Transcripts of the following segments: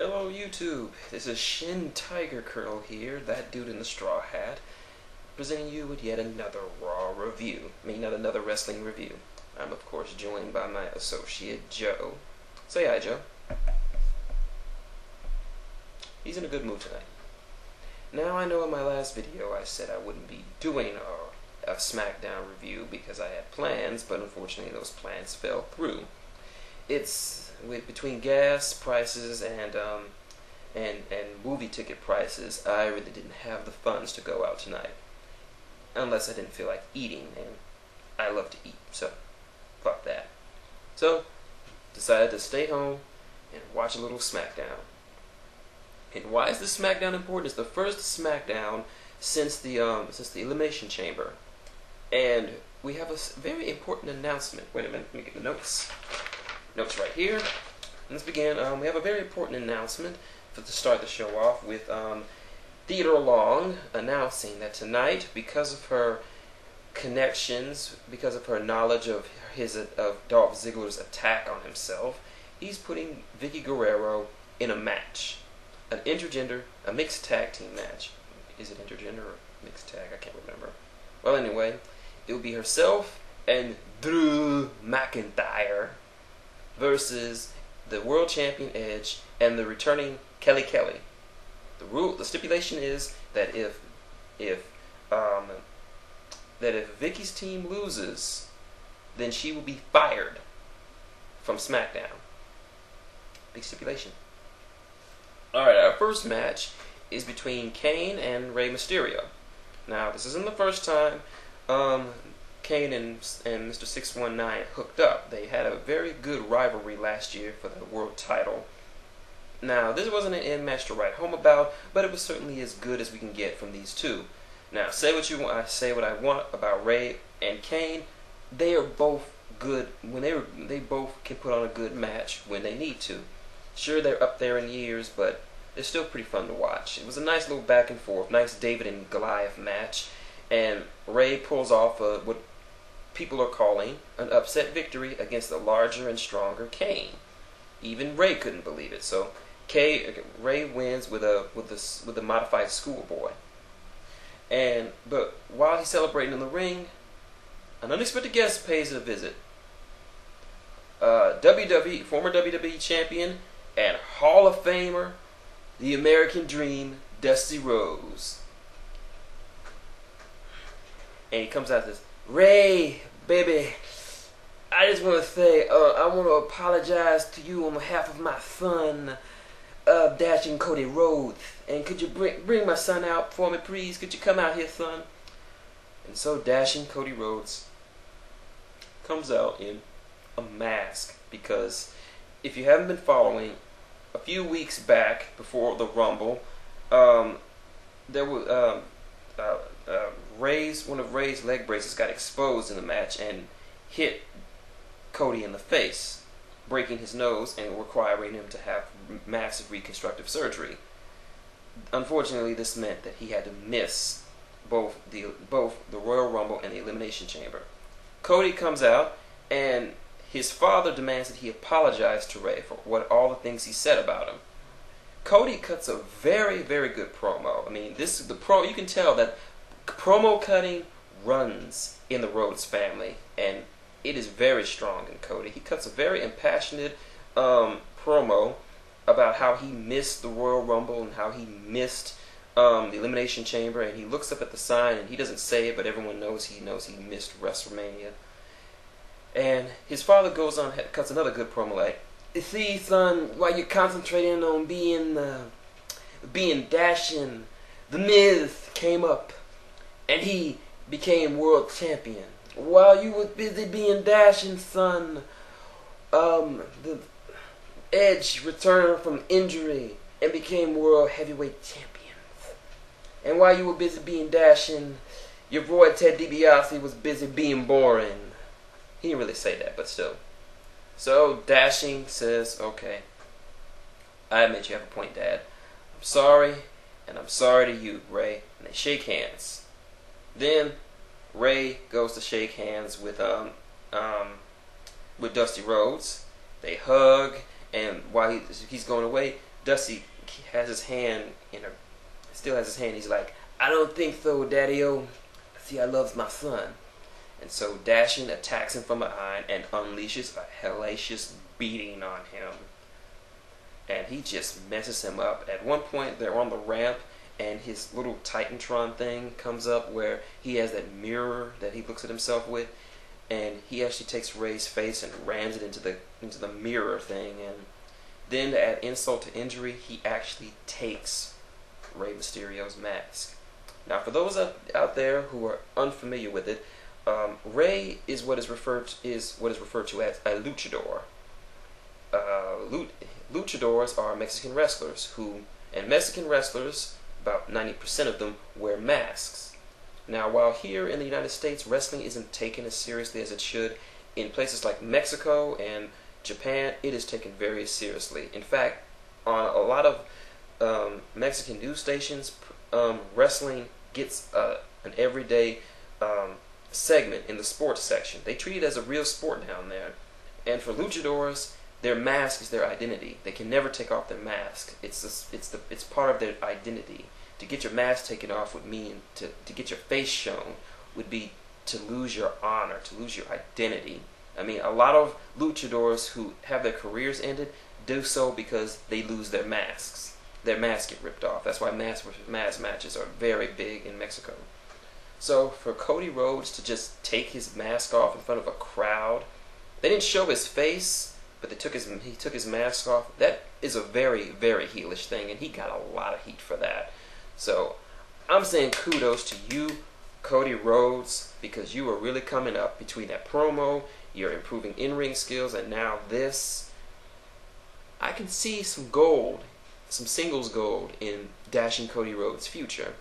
Hello YouTube, this is shintigercurl here, that dude in the straw hat, presenting you with yet another Raw review. Not another wrestling review. I'm of course joined by my associate Joe. Say hi, Joe. He's in a good mood tonight. Now I know in my last video I said I wouldn't be doing a SmackDown review because I had plans, but unfortunately those plans fell through. It's between gas prices and movie ticket prices, I really didn't have the funds to go out tonight, unless I didn't feel like eating, and I love to eat, so fuck that. So decided to stay home and watch a little SmackDown. And why is this SmackDown important? It's the first SmackDown since the Elimination Chamber, and we have a very important announcement. Wait a minute, let me get the notes. Notes right here. Let's begin. We have a very important announcement to start the show off with Theodore Long announcing that tonight, because of her connections, because of her knowledge of Dolph Ziggler's attack on himself, he's putting Vicky Guerrero in a match, an intergender, a mixed tag team match. Is it intergender or mixed tag? I can't remember. Well, anyway, it will be herself and Drew McIntyre versus the world champion Edge and the returning Kelly Kelly. The stipulation is that if Vicky's team loses, then she will be fired from SmackDown. Big stipulation. Alright, our first match is between Kane and Rey Mysterio. Now, this isn't the first time Kane and Mr. 619 hooked up. They had a very good rivalry last year for the world title. Now, this wasn't an end match to write home about, but it was certainly as good as we can get from these two. Now, say what you want, I say what I want about Rey and Kane. They are both good when they both can put on a good match when they need to. Sure, they're up there in years, but they're still pretty fun to watch. It was a nice little back and forth, nice David and Goliath match, and Rey pulls off what people are calling an upset victory against the larger and stronger Kane. Even Rey couldn't believe it. So Rey wins with a modified schoolboy. But while he's celebrating in the ring, an unexpected guest pays a visit. Former WWE champion and Hall of Famer, the American Dream, Dusty Rhodes. And he comes out and says, "Rey, baby, I just want to say, I want to apologize to you on behalf of my son, Dashing Cody Rhodes. And could you bring my son out for me, please? Could you come out here, son?" And so Dashing Cody Rhodes comes out in a mask, because if you haven't been following, a few weeks back before the Rumble, there was one of Rey's leg braces got exposed in the match and hit Cody in the face, breaking his nose and requiring him to have massive reconstructive surgery. Unfortunately, this meant that he had to miss both the Royal Rumble and the Elimination Chamber. Cody comes out, and his father demands that he apologize to Rey for all the things he said about him. Cody cuts a very, very good promo. I mean, you can tell that promo cutting runs in the Rhodes family, and it is very strong in Cody. He cuts a very impassioned promo about how he missed the Royal Rumble and how he missed the Elimination Chamber, and he looks up at the sign, and he doesn't say it, but everyone knows he missed WrestleMania. And his father goes on, cuts another good promo like, "See, son, while you're concentrating on being dashing, The Miz came up and he became world champion. While you were busy being dashing, son, the Edge returned from injury and became world heavyweight champions. And while you were busy being dashing, your boy Ted DiBiase was busy being boring." He didn't really say that, but still. So Dashing says, "Okay, I admit you have a point, Dad. I'm sorry, and I'm sorry to you, Rey." And they shake hands. Then Rey goes to shake hands with Dusty Rhodes. They hug, and while he's going away, Dusty has his hand in her, still has his hand. He's like, "I don't think so, Daddy-O. See, I loves my son." And so Dashin attacks him from behind and unleashes a hellacious beating on him. And he just messes him up. At one point, they're on the ramp, and his little Titantron thing comes up where he has that mirror that he looks at himself with, and he actually takes Ray's face and rams it into the mirror thing. And then, to add insult to injury, he actually takes Rey Mysterio's mask. Now, for those out there who are unfamiliar with it, Rey is what is referred to as a luchador. Luchadors are Mexican wrestlers and Mexican wrestlers, about 90% of them, wear masks. Now, while here in the United States, wrestling isn't taken as seriously as it should, in places like Mexico and Japan, it is taken very seriously. In fact, on a lot of Mexican news stations, wrestling gets an everyday segment in the sports section. They treat it as a real sport down there. And for luchadors, their mask is their identity. They can never take off their mask. It's part of their identity. To get your mask taken off would mean to get your face shown would be to lose your honor, to lose your identity. I mean, a lot of luchadors who have their careers ended do so because they lose their masks. Their masks get ripped off. That's why mask versus mask matches are very big in Mexico. So for Cody Rhodes to just take his mask off in front of a crowd, they didn't show his face, but he took his mask off. That is a very, very heelish thing, and he got a lot of heat for that. So I'm saying kudos to you, Cody Rhodes, because you are really coming up between that promo, you're improving in-ring skills, and now this. I can see some gold, some singles gold in Dashing Cody Rhodes' future.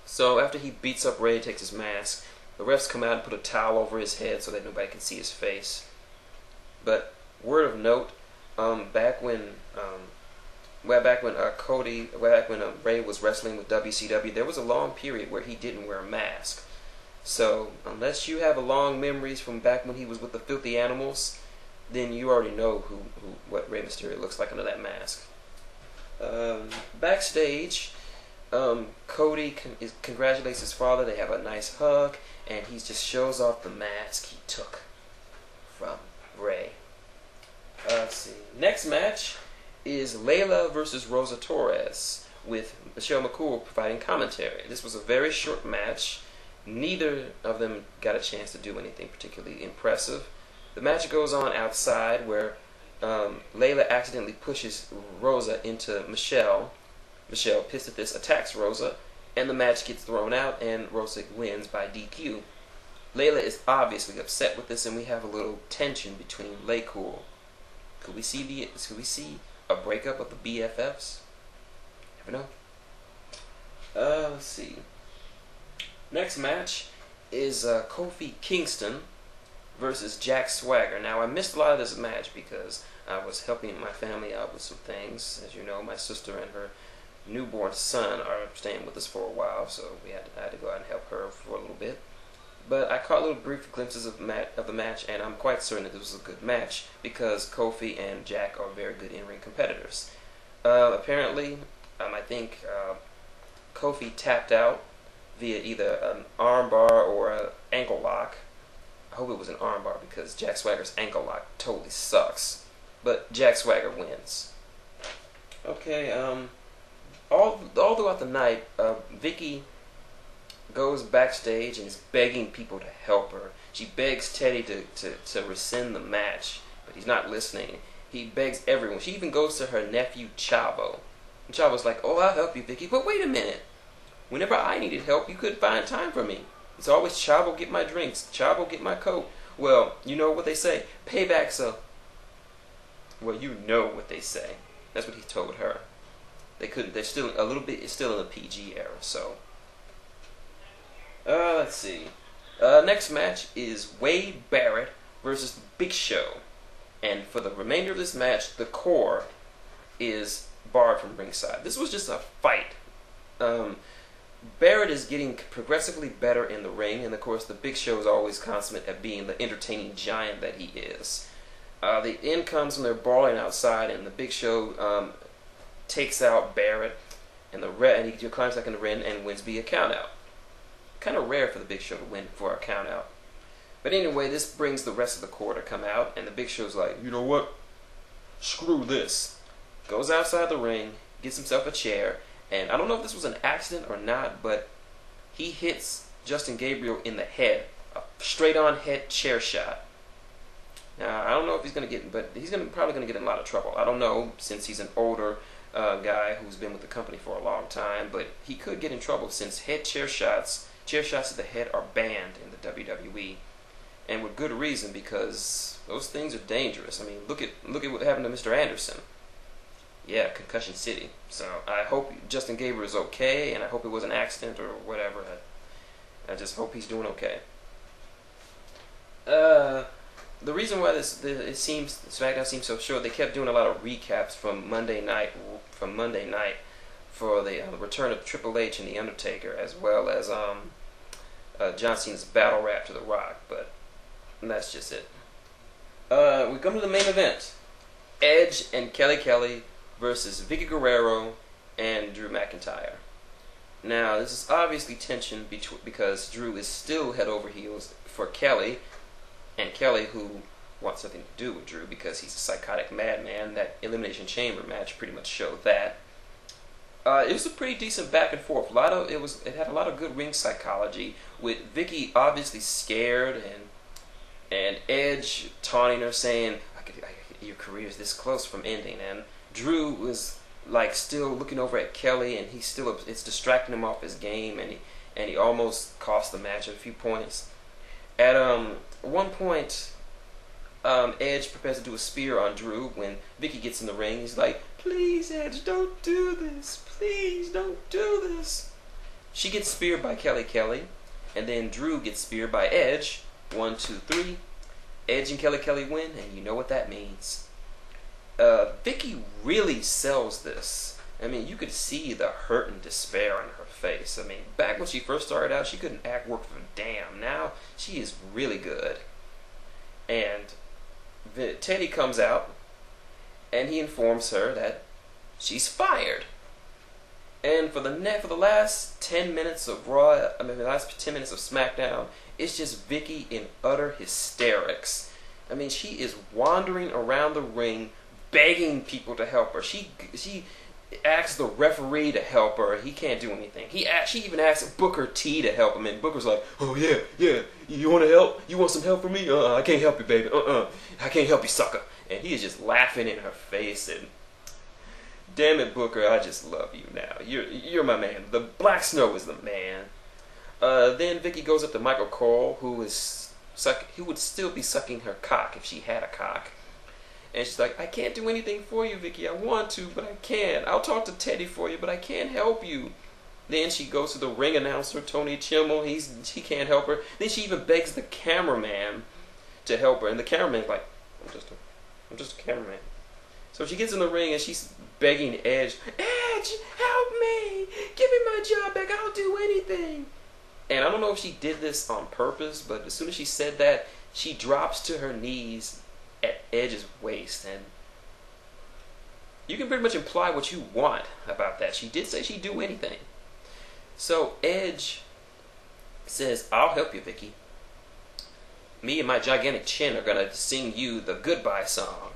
So after he beats up Rey, takes his mask, the refs come out and put a towel over his head so that nobody can see his face. But word of note, back when Rey was wrestling with WCW, there was a long period where he didn't wear a mask. So unless you have a long memories from back when he was with the Filthy Animals, then you already know what Rey Mysterio looks like under that mask. Backstage, Cody congratulates his father. They have a nice hug, and he just shows off the mask he took from Rey. Let's see. Next match is Layla versus Rosa Torres, with Michelle McCool providing commentary. This was a very short match. Neither of them got a chance to do anything particularly impressive. The match goes on outside where Layla accidentally pushes Rosa into Michelle. Michelle, pissed at this, attacks Rosa, and the match gets thrown out, and Rosa wins by DQ. Layla is obviously upset with this, and we have a little tension between Laycool. Could we see a breakup of the BFFs? Never know. Let's see. Next match is Kofi Kingston versus Jack Swagger. Now, I missed a lot of this match because I was helping my family out with some things. As you know, my sister and her newborn son are staying with us for a while, so I had to go out and help her for a little bit. But I caught little brief glimpses of the match, and I'm quite certain that this was a good match because Kofi and Jack are very good in-ring competitors. Apparently, I think Kofi tapped out via either an armbar or an ankle lock. I hope it was an armbar because Jack Swagger's ankle lock totally sucks. But Jack Swagger wins. Okay, all throughout the night, Vicky goes backstage and is begging people to help her. She begs Teddy to rescind the match, but he's not listening. He begs everyone. She even goes to her nephew Chavo. And Chavo's like, "Oh, I'll help you, Vicky, but wait a minute. Whenever I needed help, you couldn't find time for me. It's always Chavo get my drinks, Chavo get my coat." Well, you know what they say, payback's a... Well, you know what they say. That's what he told her. They're still a little bit, it's still in the PG era, so. Let's see. Next match is Wade Barrett versus Big Show. And for the remainder of this match, the core is barred from ringside. This was just a fight. Barrett is getting progressively better in the ring, and of course the Big Show is always consummate at being the entertaining giant that he is. The end comes when they're brawling outside, and the Big Show takes out Barrett, and and he climbs back in the ring and wins via countout. Kind of rare for the Big Show to win for a countout. But anyway, this brings the rest of the core to come out, and the Big Show's like, you know what? Screw this. Goes outside the ring, gets himself a chair, and I don't know if this was an accident or not, but he hits Justin Gabriel in the head. A straight-on head chair shot. Now, I don't know if he's going to get, but he's probably going to get in a lot of trouble. I don't know, since he's an older guy who's been with the company for a long time, but he could get in trouble since chair shots to the head are banned in the WWE, and with good reason, because those things are dangerous. I mean, look at what happened to Mr. Anderson. Yeah, Concussion City. So I hope Justin Gabriel is okay, and I hope it was an accident or whatever. I just hope he's doing okay. The reason why SmackDown seems so short, they kept doing a lot of recaps from Monday night for the return of Triple H and The Undertaker, as well as John Cena's battle rap to The Rock, but that's just it. We come to the main event. Edge and Kelly versus Vicky Guerrero and Drew McIntyre. Now, this is obviously tension because Drew is still head over heels for Kelly, and Kelly, who wants nothing to do with Drew because he's a psychotic madman. That Elimination Chamber match pretty much showed that. It was a pretty decent back and forth. It had a lot of good ring psychology, with Vicky obviously scared and Edge taunting her, saying, "Your career is this close from ending." And Drew was like still looking over at Kelly, and it's distracting him off his game, and he almost cost the match a few points. At one point, Edge prepares to do a spear on Drew when Vicky gets in the ring. He's like, "Please, Edge, don't do this. Please, don't do this." She gets speared by Kelly, and then Drew gets speared by Edge. 1, 2, 3. Edge and Kelly win, and you know what that means. Vicky really sells this. I mean, you could see the hurt and despair on her face. I mean, back when she first started out, she couldn't act worth a damn. Now, she is really good. And Teddy comes out, and he informs her that she's fired. And for the last 10 minutes of Raw, the last 10 minutes of SmackDown, it's just Vicky in utter hysterics. I mean, she is wandering around the ring, begging people to help her. She asks the referee to help her. He can't do anything. She even asks Booker T to help him, and Booker's like, "Oh yeah, you want to help? You want some help from me? I can't help you, baby. I can't help you, sucker." And he is just laughing in her face, and damn it, Booker, I just love you now. You're my man. The Black Snow is the man. Then Vicky goes up to Michael Cole, who would still be sucking her cock if she had a cock. And she's like, "I can't do anything for you, Vicky. I want to, but I can't. I'll talk to Teddy for you, but I can't help you." Then she goes to the ring announcer, Tony Chimmel. He can't help her. Then she even begs the cameraman to help her, and the cameraman's like, I'm just a cameraman." So she gets in the ring and she's begging Edge, "Edge, help me! Give me my job back. I'll do anything." And I don't know if she did this on purpose, but as soon as she said that, she drops to her knees at Edge's waist, and you can pretty much imply what you want about that. She did say she'd do anything. So Edge says, "I'll help you, Vicky. Me and my gigantic chin are gonna sing you the goodbye song."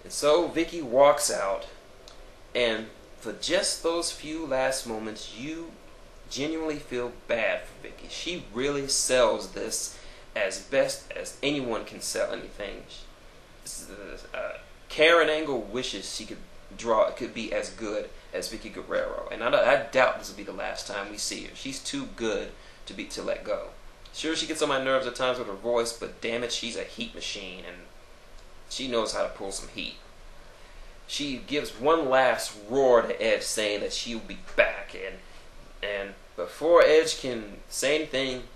And so Vicky walks out, and for just those few last moments, you genuinely feel bad for Vicky. She really sells this as best as anyone can sell anything. Karen Angle wishes she could be as good as Vicky Guerrero, and I doubt this will be the last time we see her. She's too good to let go. Sure, she gets on my nerves at times with her voice, but damn it, she's a heat machine, and she knows how to pull some heat. She gives one last roar to Edge, saying that she'll be back, and before Edge can say anything,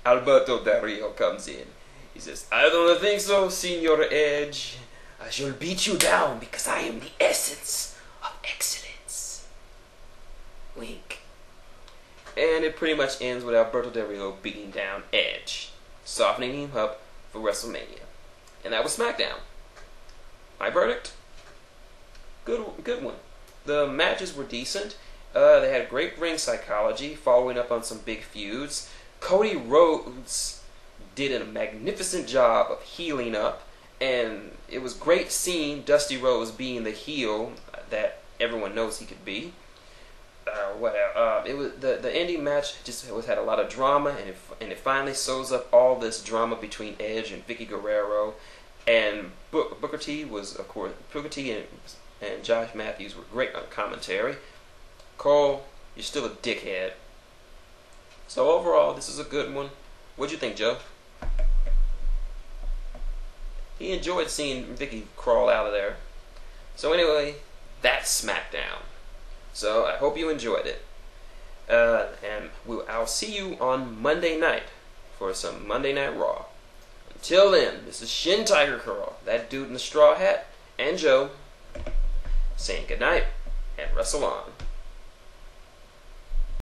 Alberto Del Rio comes in. He says, "I don't think so, Senor Edge. I shall beat you down because I am the essence of excellence." Wink. And it pretty much ends with Alberto Del Rio beating down Edge, softening him up for WrestleMania. And that was SmackDown. My verdict? Good one. The matches were decent. They had great ring psychology, following up on some big feuds. Cody Rhodes did a magnificent job of healing up, and it was great seeing Dusty Rhodes being the heel that everyone knows he could be. It was the ending match had a lot of drama, and it finally sews up all this drama between Edge and Vicky Guerrero, and Booker T was, of course, and Josh Matthews were great on commentary. Cole, you're still a dickhead. So overall, this is a good one. What'd you think, Joe? He enjoyed seeing Vicky crawl out of there. So anyway, that's SmackDown. So I hope you enjoyed it. And I'll see you on Monday night for some Monday Night Raw. Until then, this is shintigercurl, that dude in the straw hat, and Joe, saying goodnight and wrestle on.